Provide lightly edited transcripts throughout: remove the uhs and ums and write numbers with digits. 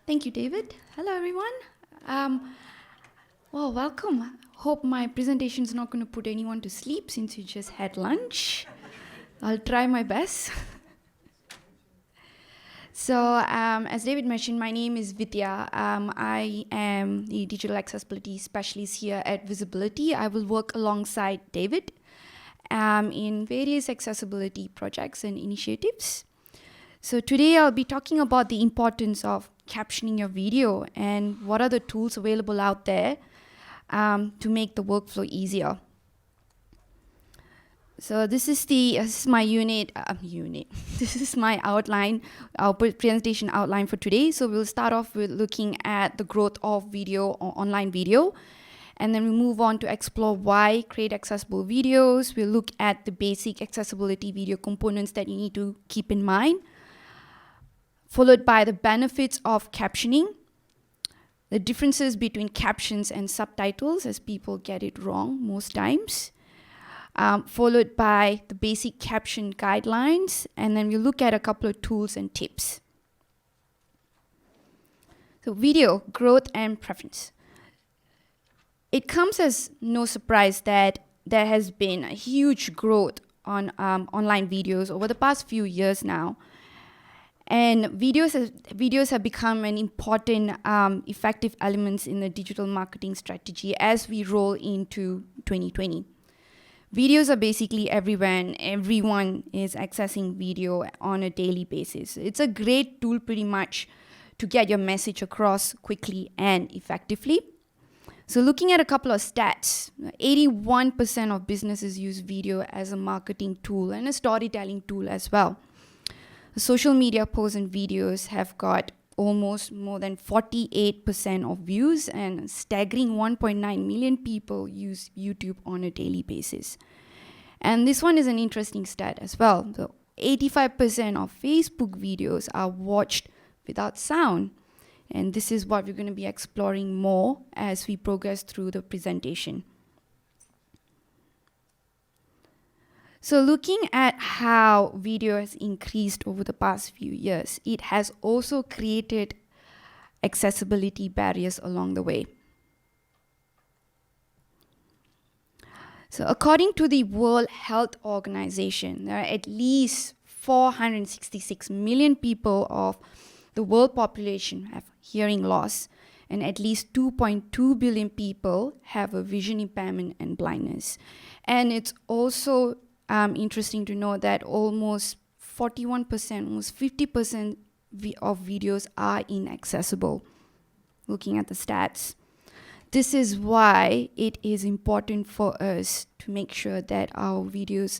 Thank you, David. Hello, everyone. Well, welcome. Hope my presentation is not going to put anyone to sleep since you just had lunch. I'll try my best. So, as David mentioned, my name is Vithya. I am the digital accessibility specialist here at Visibility. I will work alongside David in various accessibility projects and initiatives. So today I'll be talking about the importance of captioning your video and what are the tools available out there to make the workflow easier. So this is my unit. This is my outline, our presentation outline for today. So we'll start off with looking at the growth of video or online video. And then we move on to explore why create accessible videos. We'll look at the basic accessibility video components that you need to keep in mind, followed by the benefits of captioning, the differences between captions and subtitles, as people get it wrong most times, followed by the basic caption guidelines, and then we'll look at a couple of tools and tips. So video, growth and preference. It comes as no surprise that there has been a huge growth on online videos over the past few years now. And videos have become an important, effective elements in the digital marketing strategy as we roll into 2020. Videos are basically everywhere and everyone is accessing video on a daily basis. It's a great tool pretty much to get your message across quickly and effectively. So looking at a couple of stats, 81% of businesses use video as a marketing tool and a storytelling tool as well. Social media posts and videos have got almost more than 48% of views, and a staggering 1.9 million people use YouTube on a daily basis. And this one is an interesting stat as well. So 85% of Facebook videos are watched without sound. And this is what we're going to be exploring more as we progress through the presentation. So looking at how video has increased over the past few years, it has also created accessibility barriers along the way. So according to the World Health Organization, there are at least 466 million people of the world population have hearing loss, and at least 2.2 billion people have a vision impairment and blindness. And it's also interesting to know that almost 41%, almost 50% of videos are inaccessible, looking at the stats. This is why it is important for us to make sure that our videos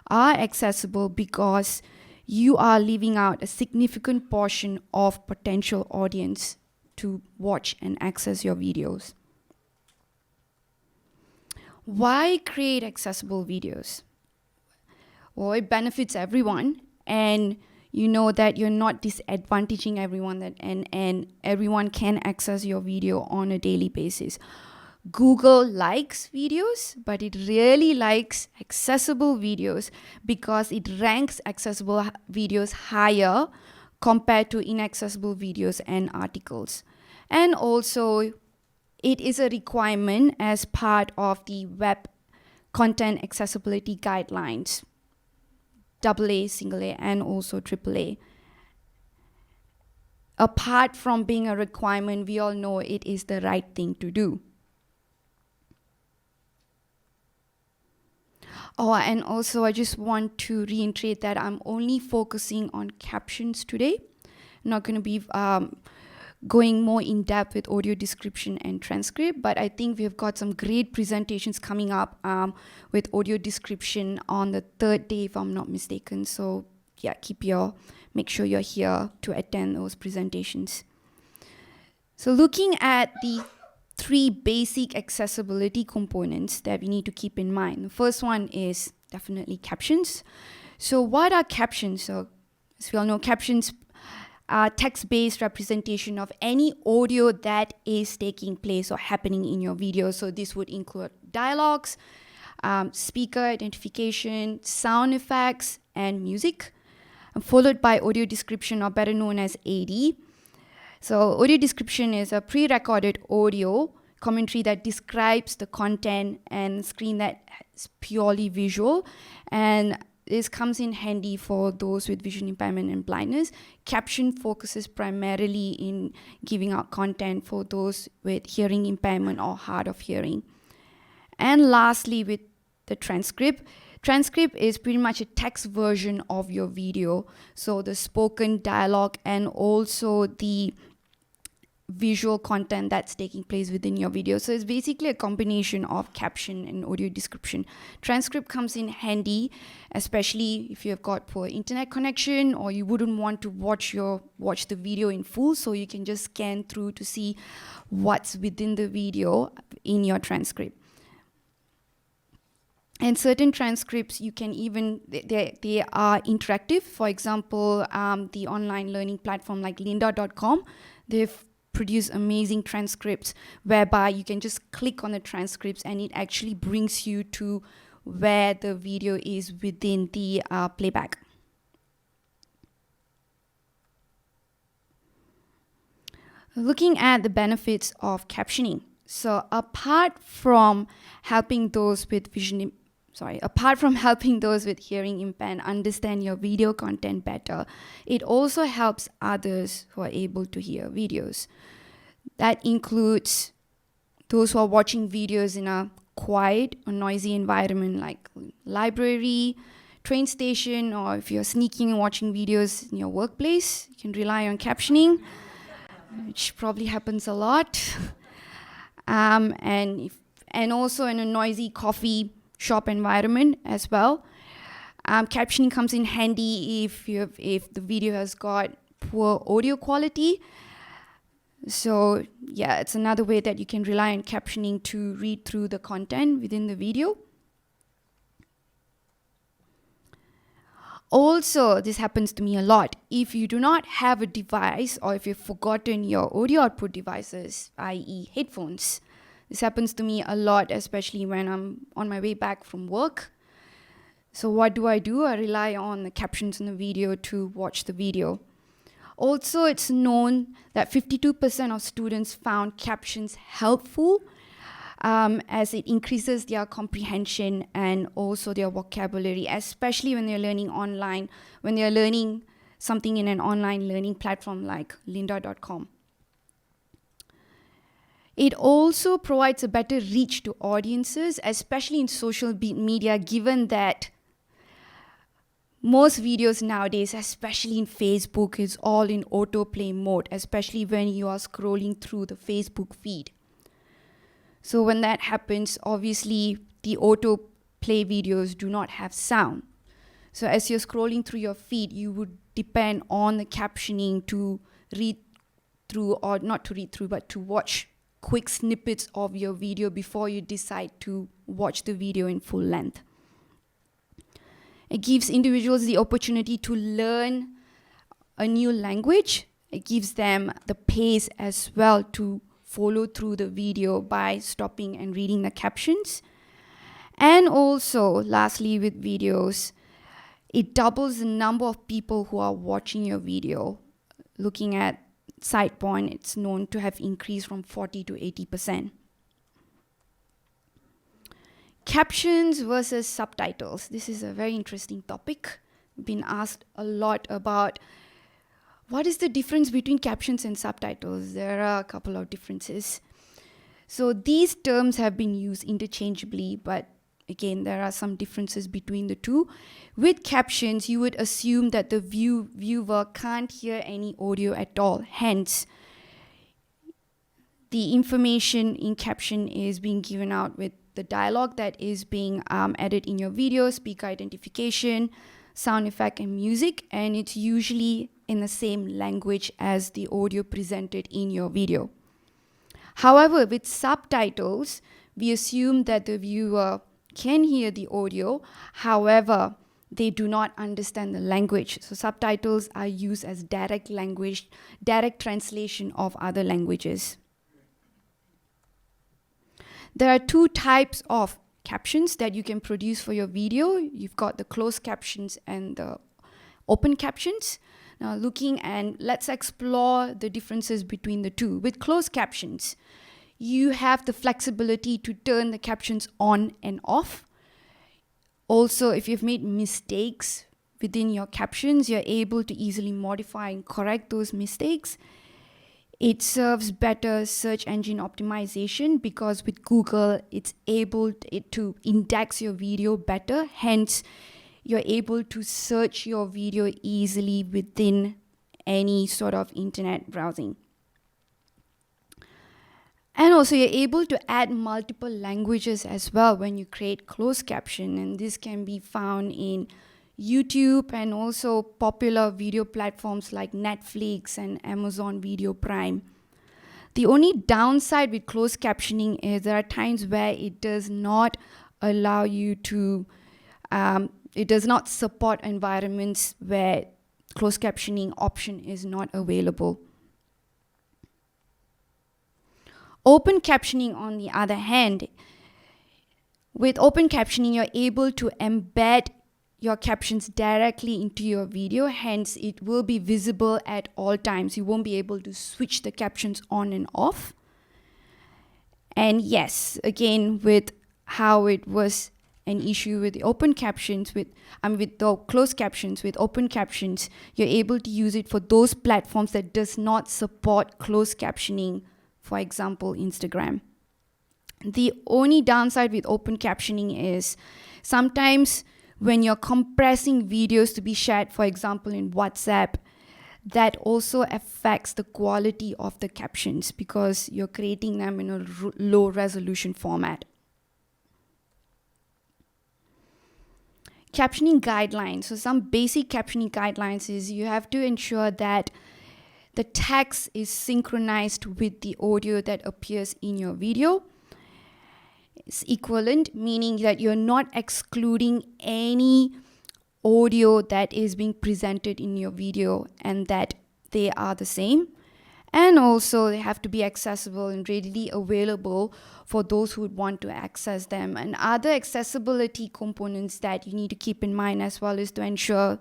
are accessible, because you are leaving out a significant portion of potential audience to watch and access your videos. Why create accessible videos? Well, it benefits everyone, and you know that you're not disadvantaging everyone, and everyone can access your video on a daily basis. Google likes videos, but it really likes accessible videos because it ranks accessible videos higher compared to inaccessible videos and articles. And also, it is a requirement as part of the Web Content Accessibility Guidelines, AA, single A, and also AAA. Apart from being a requirement, we all know it is the right thing to do. Oh, and also I just want to reiterate that I'm only focusing on captions today. I'm not going to be going more in depth with audio description and transcript, but I think we've got some great presentations coming up with audio description on the third day, if I'm not mistaken. So yeah, make sure you're here to attend those presentations. So looking at the three basic accessibility components that we need to keep in mind. The first one is definitely captions. So what are captions? So as we all know, captions are text-based representation of any audio that is taking place or happening in your video. So this would include dialogues, speaker identification, sound effects, and music, followed by audio description, or better known as AD. So audio description is a pre-recorded audio commentary that describes the content, and screen that is purely visual, and this comes in handy for those with vision impairment and blindness. Caption focuses primarily in giving out content for those with hearing impairment or hard of hearing. And lastly, with the transcript is pretty much a text version of your video. So the spoken dialogue and also the visual content that's taking place within your video. So it's basically a combination of caption and audio description. Transcript comes in handy, especially if you've got poor internet connection or you wouldn't want to watch the video in full, so you can just scan through to see what's within the video in your transcript. And certain transcripts, you can even, they are interactive. For example, the online learning platform like lynda.com, they've produce amazing transcripts whereby you can just click on the transcripts and it actually brings you to where the video is within the playback. Looking at the benefits of captioning. So apart from helping those with hearing impairment understand your video content better, it also helps others who are able to hear videos. That includes those who are watching videos in a quiet or noisy environment like library, train station, or if you're sneaking and watching videos in your workplace, you can rely on captioning, which probably happens a lot. And also in a noisy coffee shop environment as well. Captioning comes in handy if the video has got poor audio quality. So yeah, it's another way that you can rely on captioning to read through the content within the video. Also, this happens to me a lot. If you do not have a device or if you've forgotten your audio output devices, i.e. headphones, this happens to me a lot, especially when I'm on my way back from work. So what do? I rely on the captions in the video to watch the video. Also, it's known that 52% of students found captions helpful as it increases their comprehension and also their vocabulary, especially when they're learning online, when they're learning something in an online learning platform like lynda.com. It also provides a better reach to audiences, especially in social media, given that most videos nowadays, especially in Facebook, is all in autoplay mode, especially when you are scrolling through the Facebook feed. So when that happens, obviously the autoplay videos do not have sound. So as you're scrolling through your feed, you would depend on the captioning to read through, or not to read through, but to watch quick snippets of your video before you decide to watch the video in full length. It gives individuals the opportunity to learn a new language. It gives them the pace as well to follow through the video by stopping and reading the captions. And also, lastly, with videos, it doubles the number of people who are watching your video. Looking at SitePoint, it's known to have increased from 40 to 80%. Captions versus subtitles. This is a very interesting topic. We've been asked a lot about what is the difference between captions and subtitles. There are a couple of differences. So these terms have been used interchangeably, but again, there are some differences between the two. With captions, you would assume that the viewer can't hear any audio at all. Hence, the information in caption is being given out with the dialogue that is being added in your video, speaker identification, sound effect, and music, and it's usually in the same language as the audio presented in your video. However, with subtitles, we assume that the viewer can hear the audio, however, they do not understand the language. So subtitles are used as direct translation of other languages. There are two types of captions that you can produce for your video. You've got the closed captions and the open captions. Now looking and let's explore the differences between the two. With closed captions, you have the flexibility to turn the captions on and off. Also, if you've made mistakes within your captions, you're able to easily modify and correct those mistakes. It serves better search engine optimization because with Google, it's able to index your video better. Hence, you're able to search your video easily within any sort of internet browsing. And also, you're able to add multiple languages as well when you create closed caption. And this can be found in YouTube and also popular video platforms like Netflix and Amazon Video Prime. The only downside with closed captioning is there are times where it does not allow you to, it does not support environments where closed captioning option is not available. Open captioning, on the other hand, with open captioning, you're able to embed your captions directly into your video. Hence, it will be visible at all times. You won't be able to switch the captions on and off. And yes, again, with how it was an issue with the open captions, with the closed captions, with open captions, you're able to use it for those platforms that does not support closed captioning, for example, Instagram. The only downside with open captioning is sometimes when you're compressing videos to be shared, for example, in WhatsApp, that also affects the quality of the captions because you're creating them in a low resolution format. Captioning guidelines. So some basic captioning guidelines is you have to ensure that the text is synchronized with the audio that appears in your video. It's equivalent, meaning that you're not excluding any audio that is being presented in your video and that they are the same. And also they have to be accessible and readily available for those who would want to access them. And other accessibility components that you need to keep in mind as well is to ensure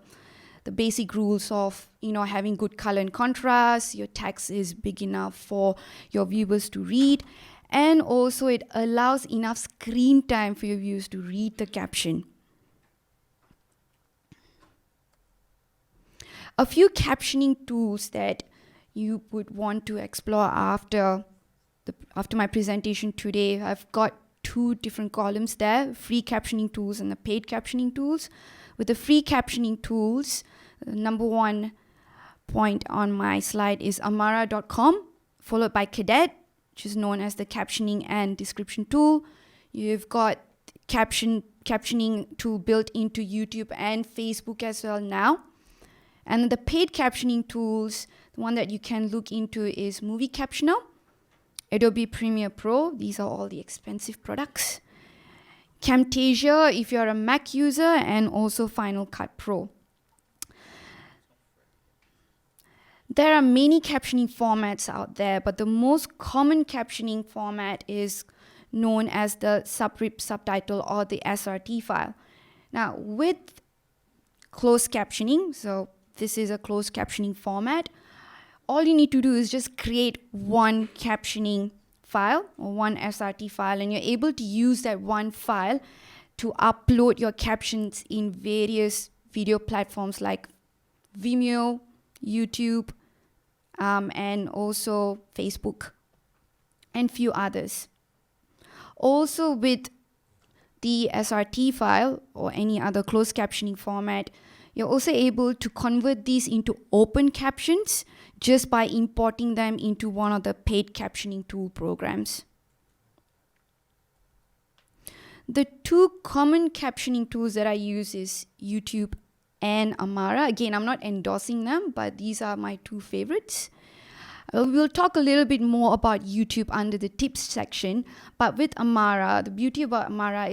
the basic rules of having good color and contrast, your text is big enough for your viewers to read, and also it allows enough screen time for your viewers to read the caption. A few captioning tools that you would want to explore after my presentation today. I've got two different columns there, free captioning tools and the paid captioning tools. With the free captioning tools, the number one point on my slide is amara.com, followed by Cadet, which is known as the captioning and description tool. You've got captioning tool built into YouTube and Facebook as well now. And the paid captioning tools, the one that you can look into is Movie Captioner, Adobe Premiere Pro. These are all the expensive products. Camtasia if you're a Mac user, and also Final Cut Pro. There are many captioning formats out there, but the most common captioning format is known as the subrip subtitle or the SRT file. Now, with closed captioning, so this is a closed captioning format, all you need to do is just create one captioning file or one SRT file, and you're able to use that one file to upload your captions in various video platforms like Vimeo, YouTube, and also Facebook, and few others. Also, with the SRT file or any other closed captioning format, you're also able to convert these into open captions just by importing them into one of the paid captioning tool programs. The two common captioning tools that I use is YouTube and Amara. Again, I'm not endorsing them, but these are my two favorites. We'll talk a little bit more about YouTube under the tips section, but with Amara, the beauty about Amara,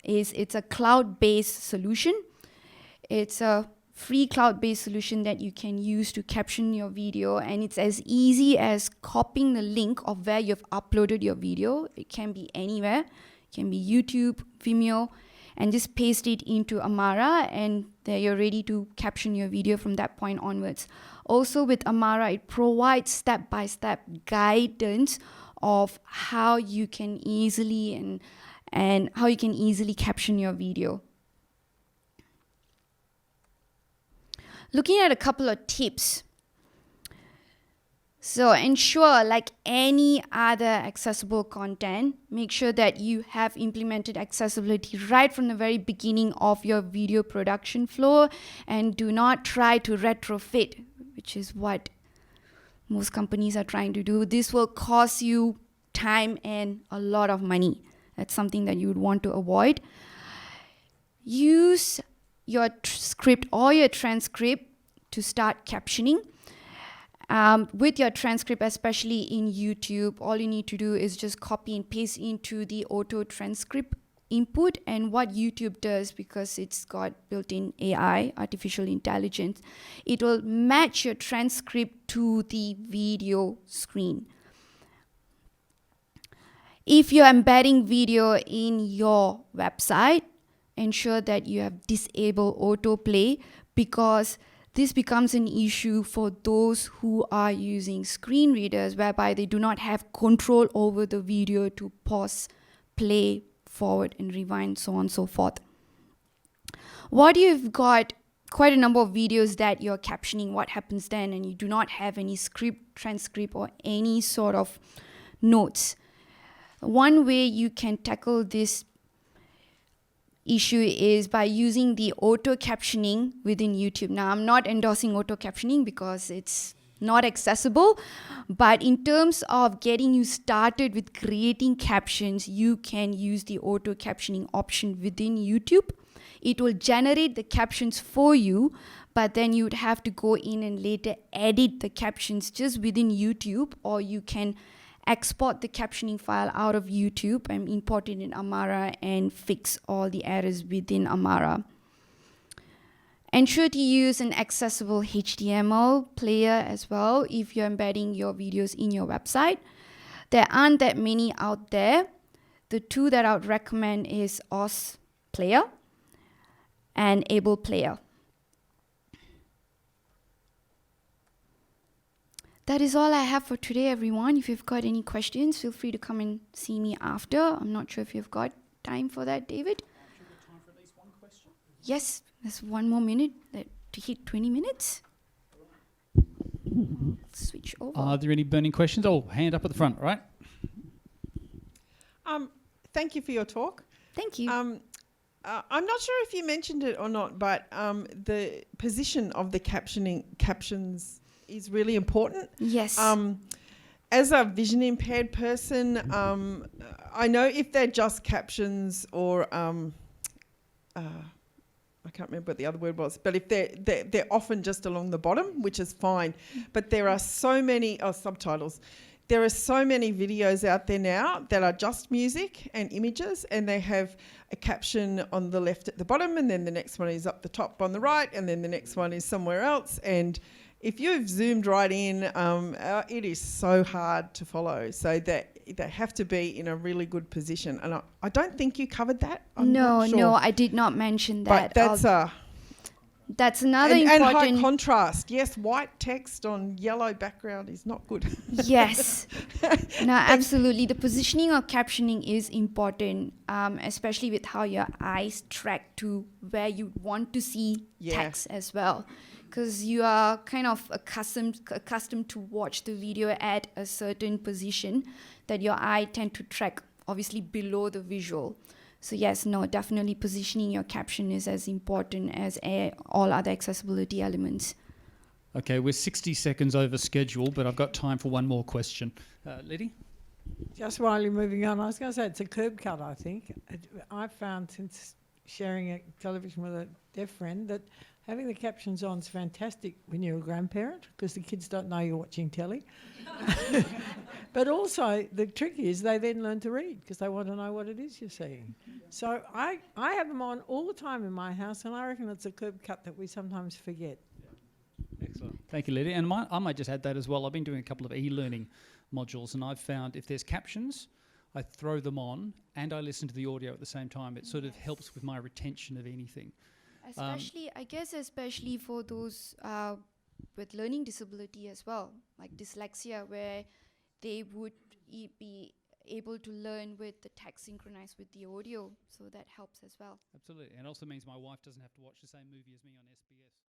it's a cloud-based solution. It's a free cloud-based solution that you can use to caption your video, and it's as easy as copying the link of where you've uploaded your video. It can be anywhere. It can be YouTube, Vimeo, and just paste it into Amara, and there you're ready to caption your video from that point onwards. Also with Amara, it provides step-by-step guidance of how you can easily and how you can easily caption your video. Looking at a couple of tips. So ensure, like any other accessible content, make sure that you have implemented accessibility right from the very beginning of your video production flow, and do not try to retrofit, which is what most companies are trying to do. This will cost you time and a lot of money. That's something that you would want to avoid. Use your script or your transcript to start captioning. With your transcript, especially in YouTube, all you need to do is just copy and paste into the auto transcript input. And what YouTube does, because it's got built-in AI, artificial intelligence, it will match your transcript to the video screen. If you're embedding video in your website, ensure that you have disabled autoplay, because this becomes an issue for those who are using screen readers, whereby they do not have control over the video to pause, play, forward, and rewind, so on and so forth. What you've got quite a number of videos that you're captioning, what happens then, and you do not have any script, transcript, or any sort of notes. One way you can tackle this issue is by using the auto captioning within YouTube. Now, I'm not endorsing auto captioning because it's not accessible, but in terms of getting you started with creating captions, you can use the auto captioning option within YouTube. It will generate the captions for you, but then you'd have to go in and later edit the captions just within YouTube, or you can export the captioning file out of YouTube and import it in Amara and fix all the errors within Amara. Ensure to use an accessible HTML player as well if you're embedding your videos in your website. There aren't that many out there. The two that I would recommend is OZeWAI and Able Player. That is all I have for today, everyone. If you've got any questions, feel free to come and see me after. I'm not sure if you've got time for that, David. Should we have time for at least one question? Yes, there's one more minute to hit 20 minutes. Switch over. Are there any burning questions? Oh, hand up at the front, all right? Thank you for your talk. Thank you. I'm not sure if you mentioned it or not, but the position of the captions is really important. Yes. As a vision impaired person, I know if they're just captions or I can't remember what the other word was, but if they're often just along the bottom, which is fine. But there are so many subtitles. There are so many videos out there now that are just music and images, and they have a caption on the left at the bottom, and then the next one is up the top on the right, and then the next one is somewhere else. And if you've zoomed right in, it is so hard to follow. So that they have to be in a really good position. And I don't think you covered that. I'm not sure. No, I did not mention that. But that's another and important... high contrast. Yes, white text on yellow background is not good. Yes. No, absolutely. The positioning of captioning is important, especially with how your eyes track to where you want to see text as well. Because you are kind of accustomed to watch the video at a certain position that your eye tend to track, obviously below the visual. So yes, no, definitely positioning your caption is as important as all other accessibility elements. Okay, we're 60 seconds over schedule, but I've got time for one more question. Liddy? Just while you're moving on, I was going to say it's a curb cut, I think. I've found since sharing a television with a deaf friend that having the captions on is fantastic when you're a grandparent because the kids don't know you're watching telly. But also the trick is they then learn to read because they want to know what it is you're seeing. So I have them on all the time in my house, and I reckon it's a curb cut that we sometimes forget. Excellent. Thank you, Liddy. And I might just add that as well. I've been doing a couple of e-learning modules, and I've found if there's captions, I throw them on and I listen to the audio at the same time. It sort of helps with my retention of anything. Especially, I guess, especially for those with learning disability as well, like dyslexia, where they would be able to learn with the text synchronized with the audio. So that helps as well. Absolutely. And it also means my wife doesn't have to watch the same movie as me on SBS.